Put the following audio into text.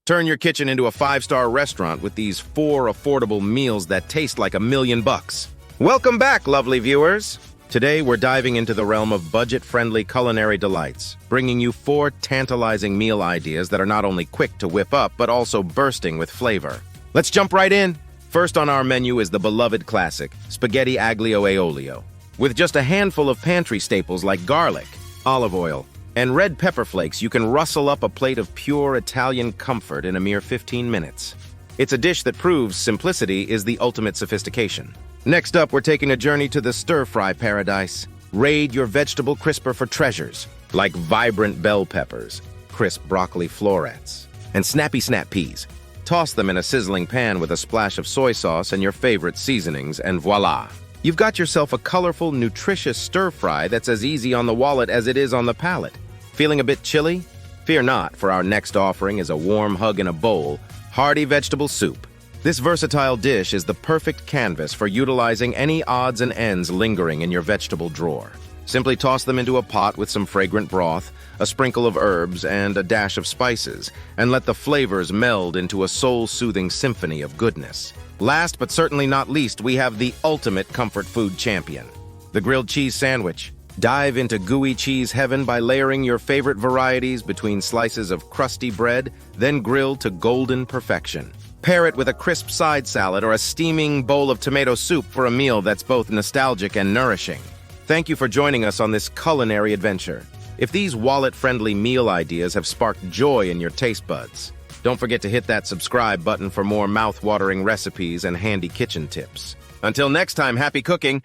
Turn your kitchen into a five-star restaurant with these 4 affordable meals that taste like $1,000,000. Welcome back, lovely viewers! Today, we're diving into the realm of budget-friendly culinary delights, bringing you 4 tantalizing meal ideas that are not only quick to whip up, but also bursting with flavor. Let's jump right in! First on our menu is the beloved classic, spaghetti aglio e olio. With just a handful of pantry staples like garlic, olive oil, and red pepper flakes, you can rustle up a plate of pure Italian comfort in a mere 15 minutes. It's a dish that proves simplicity is the ultimate sophistication. Next up, we're taking a journey to the stir-fry paradise. Raid your vegetable crisper for treasures, like vibrant bell peppers, crisp broccoli florets, and snappy snap peas. Toss them in a sizzling pan with a splash of soy sauce and your favorite seasonings, and voila! You've got yourself a colorful, nutritious stir-fry that's as easy on the wallet as it is on the palate. Feeling a bit chilly? Fear not, for our next offering is a warm hug in a bowl, hearty vegetable soup. This versatile dish is the perfect canvas for utilizing any odds and ends lingering in your vegetable drawer. Simply toss them into a pot with some fragrant broth, a sprinkle of herbs, and a dash of spices, and let the flavors meld into a soul-soothing symphony of goodness. Last but certainly not least, we have the ultimate comfort food champion, the grilled cheese sandwich. Dive into gooey cheese heaven by layering your favorite varieties between slices of crusty bread, then grill to golden perfection. Pair it with a crisp side salad or a steaming bowl of tomato soup for a meal that's both nostalgic and nourishing. Thank you for joining us on this culinary adventure. If these wallet-friendly meal ideas have sparked joy in your taste buds, don't forget to hit that subscribe button for more mouth-watering recipes and handy kitchen tips. Until next time, happy cooking!